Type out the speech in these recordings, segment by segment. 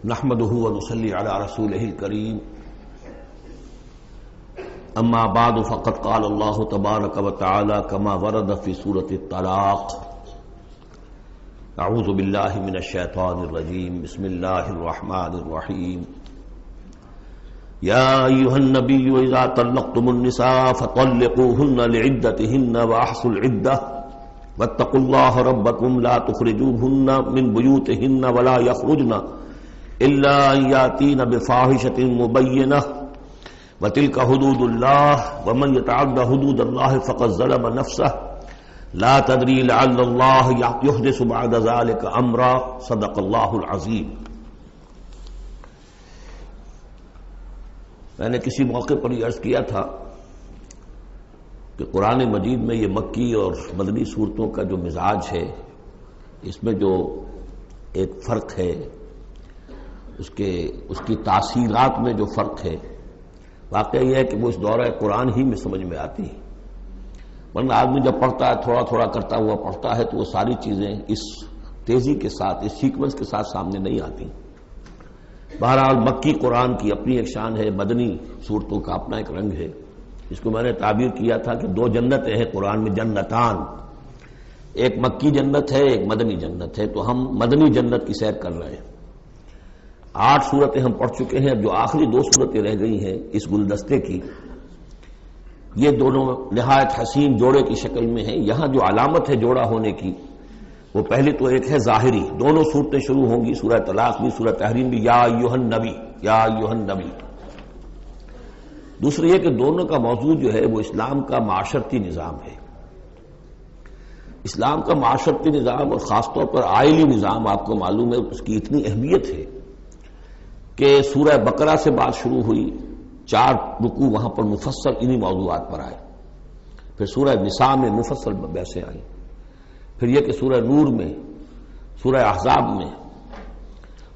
نحمده ونصلي على رسوله الكريم اما بعد فقد قال الله تبارك وتعالى كما ورد في سورة الطلاق اعوذ بالله من الشيطان الرجيم بسم الله الرحمن الرحيم يا أيها النبي إذا طلقتم النساء فطلقوهن لعدتهن وأحصوا العدة واتقوا الله ربكم لا تخرجوهن من بيوتهن ولا يخرجن إلا أن يأتين بفاحشة مبينة وتلك حدود الله ومن يتعد حدود الله فقد ظلم نفسه لا تدري لعل الله يحدث بعد ذلك أمرا صدق الله العظيم۔ میں نے کسی موقع پر یہ عرض کیا تھا کہ قرآن مجید میں یہ مکی اور مدنی صورتوں کا جو مزاج ہے، اس میں جو ایک فرق ہے، اس کی تاثیرات میں جو فرق ہے، واقعہ یہ ہے کہ وہ اس دورہ قرآن ہی میں سمجھ میں آتی ہے، ورنہ آدمی جب پڑھتا ہے تھوڑا تھوڑا کرتا ہوا پڑھتا ہے تو وہ ساری چیزیں اس تیزی کے ساتھ، اس سیکوینس کے ساتھ سامنے نہیں آتی۔ بہرحال مکی قرآن کی اپنی ایک شان ہے، مدنی صورتوں کا اپنا ایک رنگ ہے، جس کو میں نے تعبیر کیا تھا کہ دو جنتیں ہیں قرآن میں، جنتان، ایک مکی جنت ہے، ایک مدنی جنت ہے، تو ہم مدنی جنت کی سیر کر رہے ہیں۔ 8 صورتیں ہم پڑھ چکے ہیں، اب جو آخری 2 صورتیں رہ گئی ہیں اس گلدستے کی، یہ دونوں نہایت حسین جوڑے کی شکل میں ہیں۔ یہاں جو علامت ہے جوڑا ہونے کی، وہ پہلے تو ایک ہے ظاہری، دونوں صورتیں شروع ہوں گی، سورہ طلاق بھی سورہ تحریم بھی، یا ایھا النبی، یا ایھا النبی۔ دوسری یہ کہ دونوں کا موضوع جو ہے وہ اسلام کا معاشرتی نظام ہے۔ اسلام کا معاشرتی نظام اور خاص طور پر آئلی نظام، آپ کو معلوم ہے اس کی اتنی اہمیت ہے کہ سورہ بقرہ سے بات شروع ہوئی، 4 رکوع وہاں پر مفصل انہی موضوعات پر آئے، پھر سورہ نساء میں مفصل بحثیں آئیں، پھر یہ کہ سورہ نور میں، سورہ احزاب میں،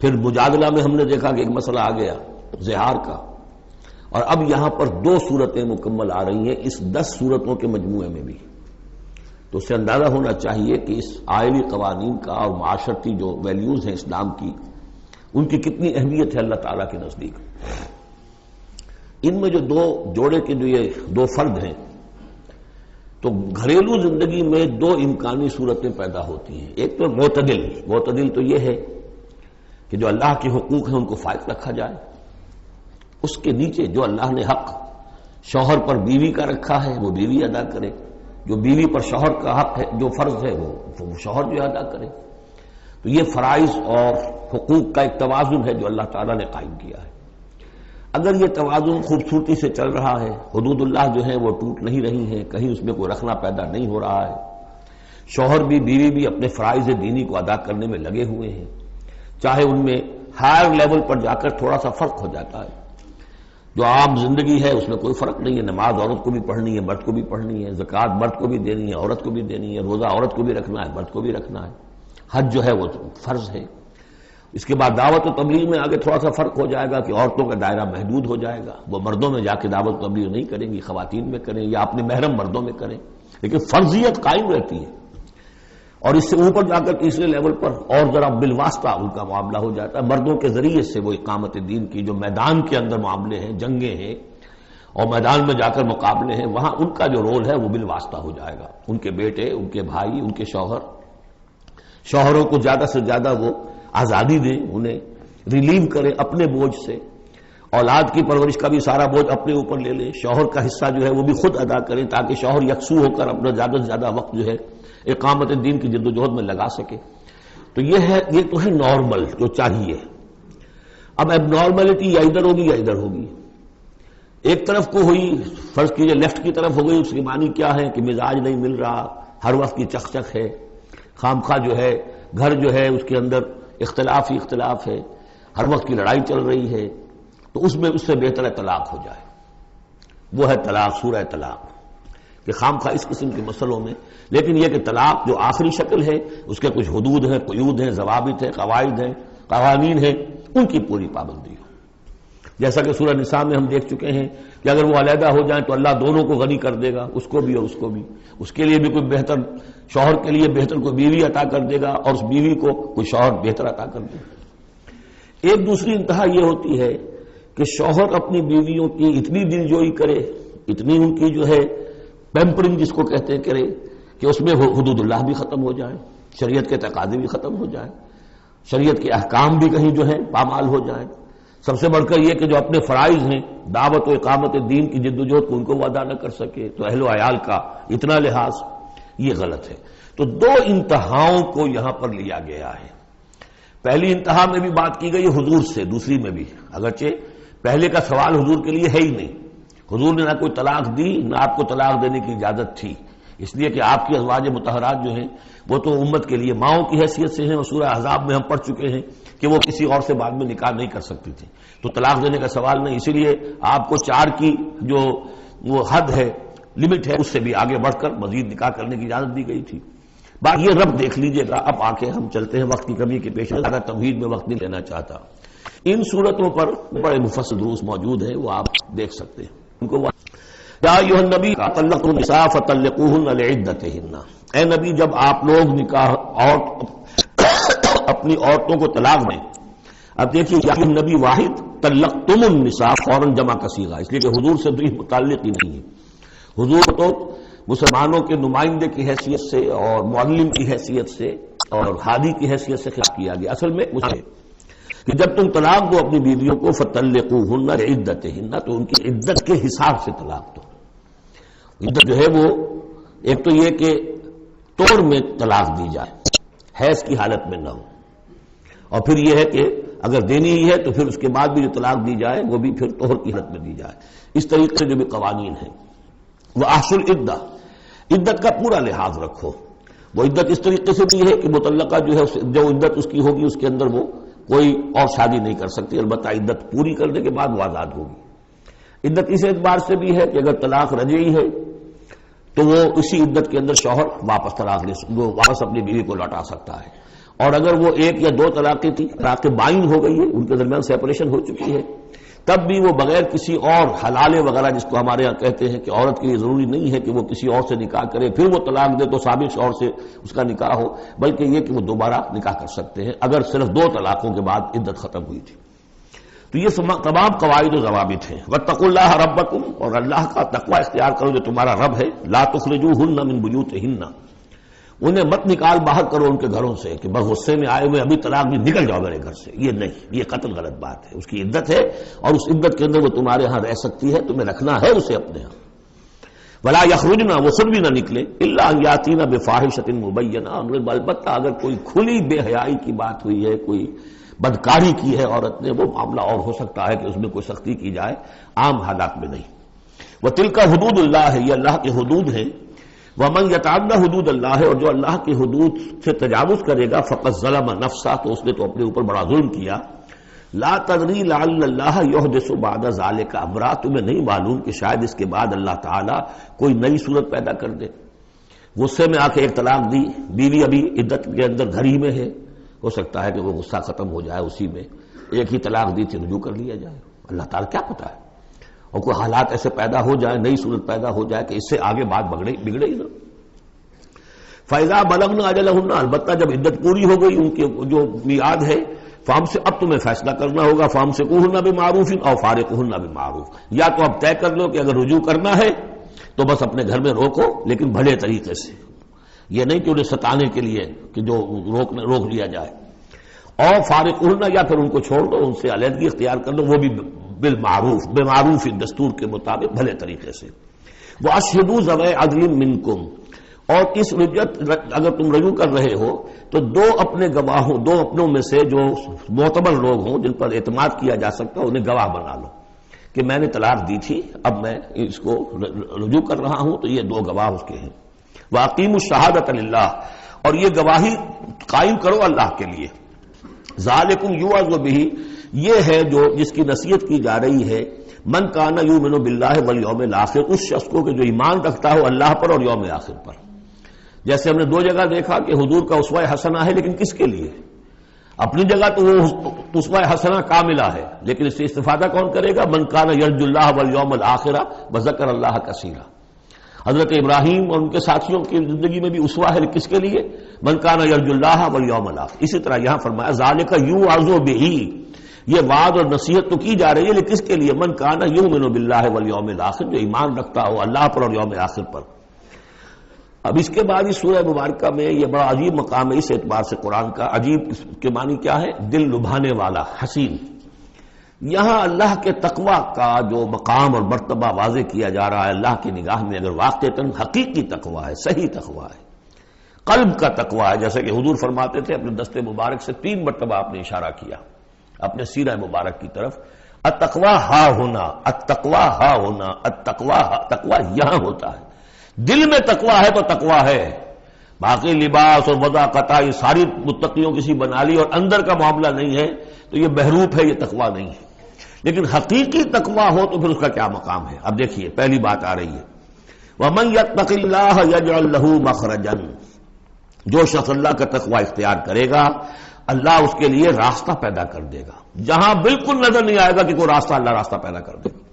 پھر مجادلہ میں ہم نے دیکھا کہ ایک مسئلہ آ گیا زہار کا، اور اب یہاں پر 2 صورتیں مکمل آ رہی ہیں اس 10 صورتوں کے مجموعے میں بھی۔ تو اس سے اندازہ ہونا چاہیے کہ اس آئلی قوانین کا اور معاشرتی جو ویلیوز ہیں اسلام کی، ان کی کتنی اہمیت ہے اللہ تعالیٰ کے نزدیک۔ ان میں جو 2 جوڑے کے جو یہ 2 فرد ہیں، تو گھریلو زندگی میں 2 امکانی صورتیں پیدا ہوتی ہیں۔ ایک تو معتدل تو یہ ہے کہ جو اللہ کے حقوق ہیں ان کو فائق رکھا جائے، اس کے نیچے جو اللہ نے حق شوہر پر بیوی کا رکھا ہے وہ بیوی ادا کرے، جو بیوی پر شوہر کا حق ہے، جو فرض ہے وہ شوہر جو ادا کرے۔ تو یہ فرائض اور حقوق کا ایک توازن ہے جو اللہ تعالیٰ نے قائم کیا ہے۔ اگر یہ توازن خوبصورتی سے چل رہا ہے، حدود اللہ جو ہیں وہ ٹوٹ نہیں رہی ہیں، کہیں اس میں کوئی رخنا پیدا نہیں ہو رہا ہے، شوہر بھی بیوی بھی اپنے فرائض دینی کو ادا کرنے میں لگے ہوئے ہیں، چاہے ان میں ہائر لیول پر جا کر تھوڑا سا فرق ہو جاتا ہے، جو عام زندگی ہے اس میں کوئی فرق نہیں ہے، نماز عورت کو بھی پڑھنی ہے، مرد کو بھی پڑھنی ہے، زکوٰۃ مرد کو بھی دینی ہے، عورت کو بھی دینی ہے، روزہ عورت کو بھی رکھنا ہے، مرد کو بھی رکھنا ہے، حج جو ہے وہ فرض ہے۔ اس کے بعد دعوت و تبلیغ میں آگے تھوڑا سا فرق ہو جائے گا کہ عورتوں کا دائرہ محدود ہو جائے گا، وہ مردوں میں جا کے دعوت و تبلیغ نہیں کریں گی، خواتین میں کریں یا اپنے محرم مردوں میں کریں، لیکن فرضیت قائم رہتی ہے۔ اور اس سے اوپر جا کر تیسرے لیول پر اور ذرا بالواسطہ ان کا معاملہ ہو جاتا ہے، مردوں کے ذریعے سے وہ اقامت دین کی جو میدان کے اندر معاملے ہیں، جنگیں ہیں اور میدان میں جا کر مقابلے ہیں، وہاں ان کا جو رول ہے وہ بالواسطہ ہو جائے گا۔ ان کے بیٹے، ان کے بھائی، ان کے شوہروں کو زیادہ سے زیادہ وہ آزادی دیں، انہیں ریلیو کریں اپنے بوجھ سے، اولاد کی پرورش کا بھی سارا بوجھ اپنے اوپر لے لیں، شوہر کا حصہ جو ہے وہ بھی خود ادا کریں تاکہ شوہر یکسو ہو کر اپنا زیادہ سے زیادہ وقت جو ہے اقامت دین کی جد و جہد میں لگا سکے۔ تو یہ تو ہے نارمل جو چاہیے۔ اب اب نارملٹی یا ادھر ہوگی یا ادھر ہوگی، ایک طرف کو ہوئی، فرض کیجئے لیفٹ کی طرف ہو گئی، اس کی معنی کیا ہے کہ مزاج نہیں مل رہا، ہر وقت کی چک چک ہے، خامخواہ جو ہے گھر جو ہے اس کے اندر اختلاف ہی اختلاف ہے، ہر وقت کی لڑائی چل رہی ہے، تو اس میں اس سے بہتر ہے طلاق ہو جائے۔ وہ ہے طلاق، سورہ طلاق، کہ خامخواہ اس قسم کے مسئلوں میں، لیکن یہ کہ طلاق جو آخری شکل ہے اس کے کچھ حدود ہیں، قیود ہیں، ضوابط ہیں، قواعد ہیں، قوانین ہیں، ان کی پوری پابندی ہو۔ جیسا کہ سورہ نساء میں ہم دیکھ چکے ہیں کہ اگر وہ علیحدہ ہو جائیں تو اللہ دونوں کو غنی کر دے گا، اس کو بھی اور اس کو بھی، اس کے لیے بھی کوئی بہتر شوہر کے لیے بہتر کوئی بیوی عطا کر دے گا اور اس بیوی کو کوئی شوہر بہتر عطا کر دے گا۔ ایک دوسری انتہا یہ ہوتی ہے کہ شوہر اپنی بیویوں کی اتنی دلجوئی کرے، اتنی ان کی جو ہے پیمپرنگ جس کو کہتے ہیں کرے کہ اس میں حدود اللہ بھی ختم ہو جائے، شریعت کے تقاضے بھی ختم ہو جائے، شریعت کے احکام بھی کہیں جو ہے پامال ہو جائیں۔ سب سے بڑھ کر یہ کہ جو اپنے فرائض ہیں دعوت و اقامت دین کی جدوجہد کو ان کو وہ ادا نہ کر سکے، تو اہل و عیال کا اتنا لحاظ، یہ غلط ہے۔ تو دو انتہاؤں کو یہاں پر لیا گیا ہے۔ پہلی انتہا میں بھی بات کی گئی حضور سے، دوسری میں بھی، اگرچہ پہلے کا سوال حضور کے لیے ہے ہی نہیں، حضور نے نہ کوئی طلاق دی نہ آپ کو طلاق دینے کی اجازت تھی، اس لیے کہ آپ کی ازواج مطہرات جو ہیں وہ تو امت کے لیے ماؤں کی حیثیت سے ہیں، اور سورہ احزاب میں ہم پڑھ چکے ہیں کہ وہ کسی اور سے بعد میں نکاح نہیں کر سکتی تھی، تو طلاق دینے کا سوال نہیں، اسی لیے آپ کو 4 کی جو وہ حد ہے، لمٹ ہے، اس سے بھی آگے بڑھ کر مزید نکاح کرنے کی اجازت دی گئی تھی۔ بات یہ رب دیکھ لیجئے گا۔ اب آ کے ہم چلتے ہیں، وقت کی کمی کے پیش نظر تمہید میں وقت نہیں لینا چاہتا۔ ان صورتوں پر بڑے مفصل دروس موجود ہیں، وہ آپ دیکھ سکتے ہیں ان کو۔ یا ایھا النبی طلقتم النساء فطلقوهن لعدتهن، اے نبی جب آپ لوگ نکاح اور اپنی عورتوں کو طلاق دیں، اب دیکھیے یا نبی واحد، طلقتم النساء فوراً جمع کا صیغہ، اس لیے کہ حضور سے بھی متعلق ہی نہیں ہے۔ حضور تو مسلمانوں کے نمائندے کی حیثیت سے اور معلم کی حیثیت سے اور ہادی کی حیثیت سے خطاب کیا گیا، اصل میں مجھے کہ جب تم طلاق دو اپنی بیویوں کو فطلقوهن لعدتهن، تو ان کی عدت کے حساب سے طلاق دو۔ عدت جو ہے وہ ایک تو یہ کہ توڑ میں طلاق دی جائے، حیض کی حالت میں نہ ہو، اور پھر یہ ہے کہ اگر دینی ہی ہے تو پھر اس کے بعد بھی جو طلاق دی جائے وہ بھی پھر طہر کی حالت میں دی جائے۔ اس طریقے سے جو بھی قوانین ہیں، وہ احصل العدہ، عدت کا پورا لحاظ رکھو۔ وہ عدت اس طریقے سے بھی ہے کہ مطلقہ جو ہے جو عدت اس کی ہوگی اس کے اندر وہ کوئی اور شادی نہیں کر سکتی، البتہ عدت پوری کرنے کے بعد وہ آزاد ہوگی۔ عدت اس اعتبار سے بھی ہے کہ اگر طلاق رجعی ہے تو وہ اسی عدت کے اندر شوہر واپس واپس اپنی بیوی کو لوٹا سکتا ہے، اور اگر وہ 1 یا 2 طلاقیں تھی، طلاق بائن ہو گئی ہے، ان کے درمیان سیپریشن ہو چکی ہے، تب بھی وہ بغیر کسی اور حلالے وغیرہ جس کو ہمارے ہاں کہتے ہیں کہ عورت کے لیے ضروری نہیں ہے کہ وہ کسی اور سے نکاح کرے پھر وہ طلاق دے تو سابق شوہر سے اس کا نکاح ہو، بلکہ یہ کہ وہ دوبارہ نکاح کر سکتے ہیں اگر صرف 2 طلاقوں کے بعد عدت ختم ہوئی تھی۔ تو یہ تمام قواعد و ضوابط ہیں۔ واتقوا اللہ ربکم، اور اللہ کا تقوی اختیار کرو جو تمہارا رب ہے۔ لا تخرجوہن من بیوتہن، انہیں مت نکال باہر کرو ان کے گھروں سے کہ بس غصے میں آئے ہوئے ابھی طلاق بھی نکل جاؤ میرے گھر سے، یہ نہیں، یہ قطعاً غلط بات ہے۔ اس کی عدت ہے اور اس عدت کے اندر وہ تمہارے ہاں رہ سکتی ہے، تمہیں رکھنا ہے اسے اپنے ہاں۔ ولا یخرجن، وہ خود بھی نہ نکلے، الا ان یاتین بفاحشۃ مبینہ، البتہ اگر کوئی کھلی بے حیائی کی بات ہوئی ہے، کوئی بدکاری کی ہے عورت نے، وہ معاملہ اور ہو سکتا ہے کہ اس میں کوئی سختی کی جائے، عام حالات میں نہیں۔ وتلک حدود اللہ ہے، یہ اللہ کے حدود ہیں۔ ومن یتعد حدود اللہ ہے، اور جو اللہ کی حدود سے تجاوز کرے گا فقط ظلم نفسہ، تو اس نے تو اپنے اوپر بڑا ظلم کیا۔ لا تدری لعل اللہ یحدث بعد ذلک امرا، تمہیں نہیں معلوم کہ شاید اس کے بعد اللہ تعالیٰ کوئی نئی صورت پیدا کر دے۔ غصے میں آ کے 1 طلاق دی، بیوی ابھی عدت کے اندر گھر ہی میں ہے، ہو سکتا ہے کہ وہ غصہ ختم ہو جائے، اسی میں 1 ہی طلاق دی تھی رجوع کر لیا جائے، اللہ تعالیٰ کیا پتہ ہے، اور کوئی حالات ایسے پیدا ہو جائے، نئی صورت پیدا ہو جائے کہ اس سے آگے بات بگڑے ہی نہ۔ فَإِذَا بَلَغْنَ أَجَلَهُنَّ، البتہ جب عدت پوری ہو گئی ان کے جو میعاد ہے، فام سے اب تمہیں فیصلہ کرنا ہوگا، فَأَمْسِكُوهُنَّ بِمَعْرُوفٍ أَوْ فَارِقُوهُنَّ بِمَعْرُوفٍ، یا تو اب طے کر لو کہ اگر رجوع کرنا ہے تو بس اپنے گھر میں روکو لیکن بھلے طریقے سے، یہ نہیں کہ انہیں ستانے کے لیے کہ جو روک لیا جائے، اور فارقوهن، یا پھر ان کو چھوڑ دو، ان سے علیحدگی اختیار کر دو، وہ بھی بالمعروف، بمعروف دستور کے مطابق بھلے طریقے سے۔ وَأَشْهِدُوا ذَوَيْ عَدْلٍ مِّنكُمْ، اور اس رجعت اگر تم رجوع کر رہے ہو تو 2 اپنے گواہوں، 2 اپنوں میں سے جو معتبر لوگ ہوں جن پر اعتماد کیا جا سکتا ہے، انہیں گواہ بنا لو کہ میں نے طلاق دی تھی، اب میں اس کو رجوع کر رہا ہوں، تو یہ 2 گواہ اس کے ہیں۔ وَأَقِیمُوا الشَّهَادَةَ لِلَّهِ، اور یہ گواہی قائم کرو اللہ کے لیے۔ ذالکم یوعظ بہ، یہ ہے جو جس کی نصیحت کی جا رہی ہے، من کان یؤمن باللہ والیوم الآخر، اس شخص کو کہ جو ایمان رکھتا ہو اللہ پر اور یوم آخر پر۔ جیسے ہم نے 2 جگہ دیکھا کہ حضور کا اسوہ حسنہ ہے، لیکن کس کے لیے؟ اپنی جگہ تو وہ اسوہ حسنہ کاملہ ہے، لیکن اس سے استفادہ کون کرے گا؟ من کان یرجو اللہ والیوم الآخرہ وذکر اللہ کثیرا۔ حضرت ابراہیم اور ان کے ساتھیوں کی زندگی میں بھی اسوہ ہے، کس کے لیے؟ من کان یرجو اللہ والیوم الآخر۔ اسی طرح یہاں فرمایا ذالک یوعظ بہ، یہ وعظ اور نصیحت تو کی جا رہی ہے، لیکن کس کے لیے؟ من کان یؤمن باللہ والیوم الآخر، جو ایمان رکھتا ہو اللہ پر اور یوم آخر پر۔ اب اس کے بعد اس سورہ مبارکہ میں یہ بڑا عجیب مقام ہے اس اعتبار سے قرآن کا۔ عجیب کے معنی کیا ہے؟ دل لبھانے والا، حسین۔ یہاں اللہ کے تقوی کا جو مقام اور مرتبہ واضح کیا جا رہا ہے اللہ کی نگاہ میں، اگر واقعتاً حقیقی تقوی ہے، صحیح تقوی ہے، قلب کا تقوی ہے، جیسے کہ حضور فرماتے تھے اپنے دست مبارک سے 3 مرتبہ آپ نے اشارہ کیا اپنے سیرہ مبارک کی طرف، التقوی ہا ہونا، التقوی ہا ہونا، التقوی ہا، تقوی یہاں ہوتا ہے۔ دل میں تقوی ہے تو تقوی ہے، باقی لباس اور وضاقت یہ ساری متقیوں کسی بنا لی اور اندر کا معاملہ نہیں ہے تو یہ بہروپ ہے، یہ تقوی نہیں ہے۔ لیکن حقیقی تقوی ہو تو پھر اس کا کیا مقام ہے؟ اب دیکھیے پہلی بات آ رہی ہے، وَمَن يَتَّقِ اللَّهَ يَجْعَل لَّهُ مَخْرَجًا، جو شخص اللہ کا تقوی اختیار کرے گا اللہ اس کے لیے راستہ پیدا کر دے گا، جہاں بالکل نظر نہیں آئے گا کہ کوئی راستہ، اللہ راستہ پیدا کر دے گا۔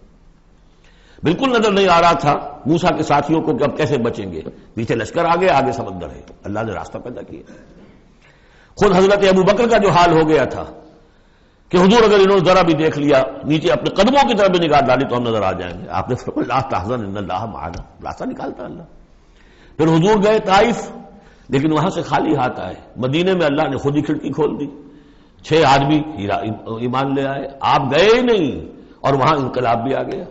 بالکل نظر نہیں آ رہا تھا موسیٰ کے ساتھیوں کو کہ اب کیسے بچیں گے، پیچھے لشکر آگے، آگے سمندر ہے، اللہ نے راستہ پیدا کیا۔ خود حضرت ابو بکر کا جو حال ہو گیا تھا کہ حضور اگر انہوں نے ذرا بھی دیکھ لیا، نیچے اپنے قدموں کی طرف بھی نگاہ ڈالی تو ہم نظر آ جائیں گے، آپ نے فرمایا لا تحزن ان اللہ معنا، راستہ نکالتا اللہ۔ پھر حضور گئے طائف، لیکن وہاں سے خالی ہاتھ آئے، مدینے میں اللہ نے خود ہی کھڑکی کھول دی، 6 آدمی ایمان لے آئے، آپ گئے ہی نہیں اور وہاں انقلاب بھی آ گیا۔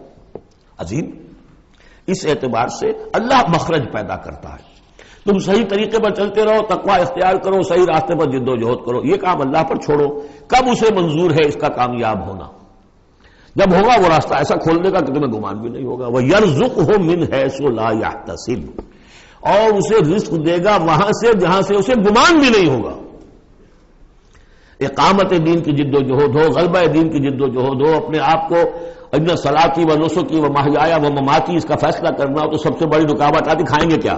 عظیم، اس اعتبار سے اللہ مخرج پیدا کرتا ہے، تم صحیح طریقے پر چلتے رہو، تقوی اختیار کرو، صحیح راستے پر جد و جہد کرو، یہ کام اللہ پر چھوڑو، کب اسے منظور ہے اس کا کامیاب ہونا؟ جب ہوگا وہ راستہ ایسا کھول دے گا کہ تمہیں گمان بھی نہیں ہوگا، وَيَرْزُقْهُ مِنْ حَيْثُ لَا يَحْتَسِبُ، اور اسے رزق دے گا وہاں سے جہاں سے اسے گمان بھی نہیں ہوگا۔ اقامت دین کی جد و جہد ہو، غلبہ دین کی جد و جہد ہو، اپنے آپ کو ان صلاتی و نسکی و محیایا و مماتی اس کا فیصلہ کرنا ہو تو سب سے بڑی رکاوٹ آتی کھائیں گے کیا؟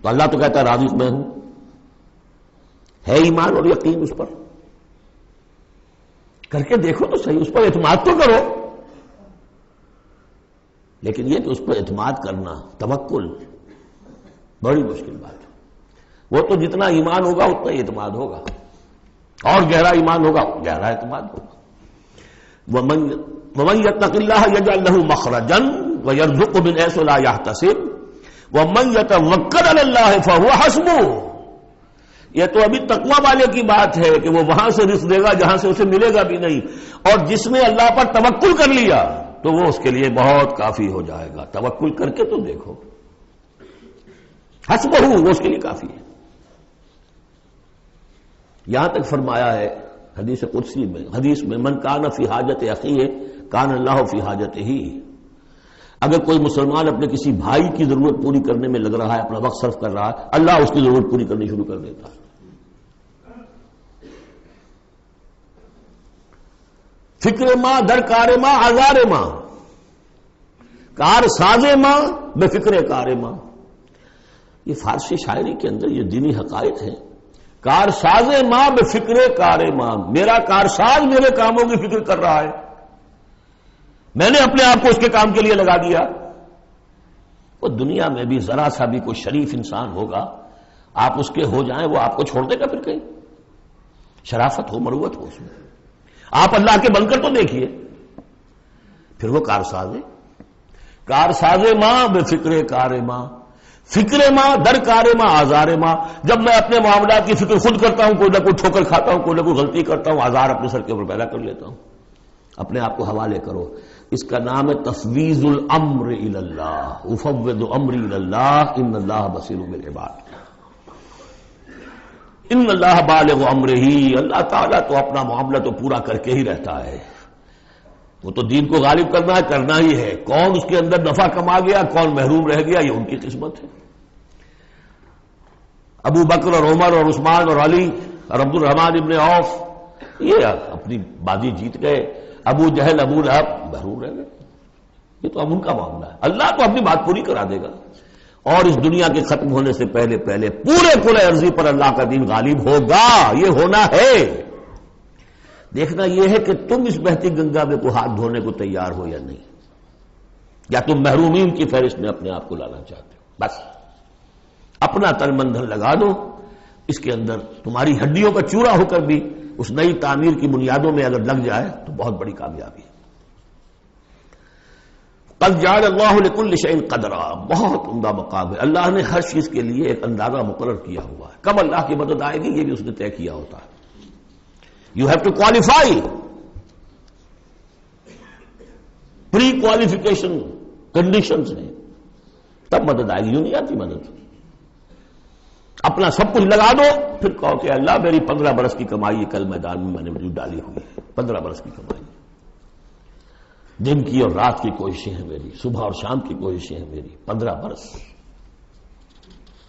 تو اللہ تو کہتا ہے رازق میں ہوں، ہے ایمان اور یقین اس پر، کر کے دیکھو تو صحیح، اس پر اعتماد تو کرو۔ لیکن یہ کہ اس پر اعتماد کرنا، توکل، بڑی مشکل بات ہے۔ وہ تو جتنا ایمان ہوگا اتنا ہی اعتماد ہوگا، اور گہرا ایمان ہوگا گہرا اعتماد ہوگا۔ وَمَن يَتَّقِ اللَّهَ يَجْعَل لَّهُ مَخْرَجًا وَيَرْزُقْهُ مِنْ حَيْثُ لَا يَحْتَسِبُ وَمَن يَتَوَكَّلْ عَلَى اللَّهِ فَهُوَ حَسْبُهُ۔ یہ تو ابھی تقوی والے کی بات ہے کہ وہ وہاں سے رزق دے گا جہاں سے اسے ملے گا بھی نہیں، اور جس نے اللہ پر توکل کر لیا تو وہ اس کے لیے بہت کافی ہو جائے گا۔ توکل کر کے تو دیکھو، حسبہ، وہ اس کے لیے کافی ہے۔ یہاں تک فرمایا ہے حدیث قدسی میں، حدیث میں، من کان فی حاجت اخیہ کان اللہ فی حاجتہ، اگر کوئی مسلمان اپنے کسی بھائی کی ضرورت پوری کرنے میں لگ رہا ہے، اپنا وقت صرف کر رہا ہے، اللہ اس کی ضرورت پوری کرنی شروع کر دیتا ہے۔ فکر ماں در کار ماں آزار ماں، کار ساز ماں بے فکر کار ماں، یہ فارسی شاعری کے اندر یہ دینی حقائق ہیں۔ کار ساز ماں بے فکر کار ماں، میرا کارساز میرے کاموں کی فکر کر رہا ہے، میں نے اپنے آپ کو اس کے کام کے لیے لگا دیا۔ وہ دنیا میں بھی ذرا سا بھی کوئی شریف انسان ہوگا، آپ اس کے ہو جائیں وہ آپ کو چھوڑ دے گا پھر کہیں؟ شرافت ہو، مروت ہو اس میں، آپ اللہ کے بن کر تو دیکھیے، پھر وہ کارساز ہے۔ کارساز ماں بے فکر کار ماں، فکر ماں در کار ماں آزار ماں، جب میں اپنے معاملات کی فکر خود کرتا ہوں، کوئی نہ کوئی ٹھوکر کھاتا ہوں، کوئی نہ کوئی غلطی کرتا ہوں، آزار اپنے سر کے اوپر پیدا کر لیتا ہوں۔ اپنے آپ کو حوالے کرو، اس کا نام ہے تفویض الامر الی اللہ، افوض امری الی اللہ ان اللہ بصیر بالعباد، ان اللہ بالغ امرہ، اللہ تعالیٰ تو اپنا معاملہ تو پورا کر کے ہی رہتا ہے، وہ تو دین کو غالب کرنا ہی ہے، کون اس کے اندر نفع کما گیا کون محروم رہ گیا یہ ان کی قسمت ہے۔ ابو بکر اور عمر اور عثمان اور علی اور عبد الرحمن ابن عوف یہ اپنی بازی جیت گئے، ابو جہل ابو لہب محروم رہ گئے، یہ تو اب ان کا معاملہ ہے، اللہ تو اپنی بات پوری کرا دے گا۔ اور اس دنیا کے ختم ہونے سے پہلے پہلے پورے کل ارضی پر اللہ کا دین غالب ہوگا. یہ ہونا ہے. دیکھنا یہ ہے کہ تم اس بہتی گنگا میں کو ہاتھ دھونے کو تیار ہو یا نہیں، یا تم محرومین کی فہرست میں اپنے آپ کو لانا چاہتے ہو. بس اپنا تن من دھن لگا دو اس کے اندر. تمہاری ہڈیوں کا چورا ہو کر بھی اس نئی تعمیر کی بنیادوں میں اگر لگ جائے تو بہت بڑی کامیابی ہے. قد جعل اللہ لکل شیء قدرا، بہت عمدہ مقام ہے. اللہ نے ہر چیز کے لیے ایک اندازہ مقرر کیا ہوا ہے. کب اللہ کی مدد آئے گی یہ بھی اس نے طے کیا ہوتا ہے. You have to qualify. Prequalification conditions ہیں تب مدد آئے گی. یوں نہیں آتی مدد. اپنا سب کچھ لگا دو پھر کہو کہ اللہ میری 15 برس کی کمائی کل میدان میں نے وجود ڈالی ہوئی ہے. 15 برس کی کمائی، دن کی اور رات کی کوششیں ہیں میری، صبح اور شام کی کوششیں ہیں میری. 15 برس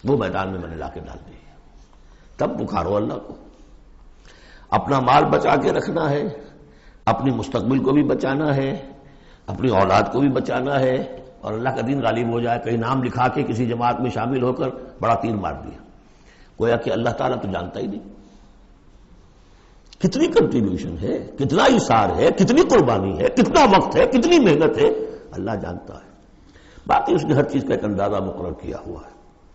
وہ میدان میں نے لا کے ڈال دی. تب پکارو اللہ کو. اپنا مال بچا کے رکھنا ہے، اپنی مستقبل کو بھی بچانا ہے، اپنی اولاد کو بھی بچانا ہے، اور اللہ کا دین غالب ہو جائے. کہیں نام لکھا کے کسی جماعت میں شامل ہو کر بڑا تیر مار دیا، گویا کہ اللہ تعالیٰ تو جانتا ہی نہیں. کتنی کنٹریبیوشن ہے، کتنا اثار ہے، کتنی قربانی ہے، کتنا وقت ہے، کتنی محنت ہے، اللہ جانتا ہے. باقی اس نے ہر چیز کا ایک اندازہ مقرر کیا ہوا ہے.